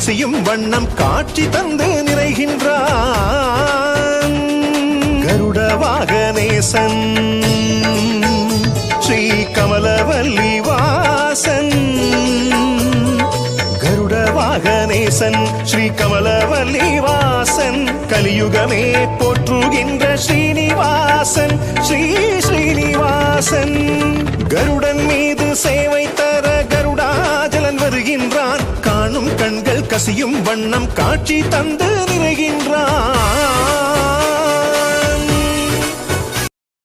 கசியும் வண்ணம் காட்சி தந்து நிறைகின்றான் கருட வாகனேசன் ஸ்ரீ கமலவல்லி வாசன் கருட வாகனேசன் ஸ்ரீ கமலவல்லி வாசன் கலியுகமே போற்றுகின்ற ஸ்ரீனிவாசன் ஸ்ரீ ஸ்ரீனிவாசன் கருடன் மீது சேவை தர கருடாஜலன் வருகின்றான் காணும் கண்கள் கசியும் வண்ணம் காட்சி தந்து நிறைகின்றான்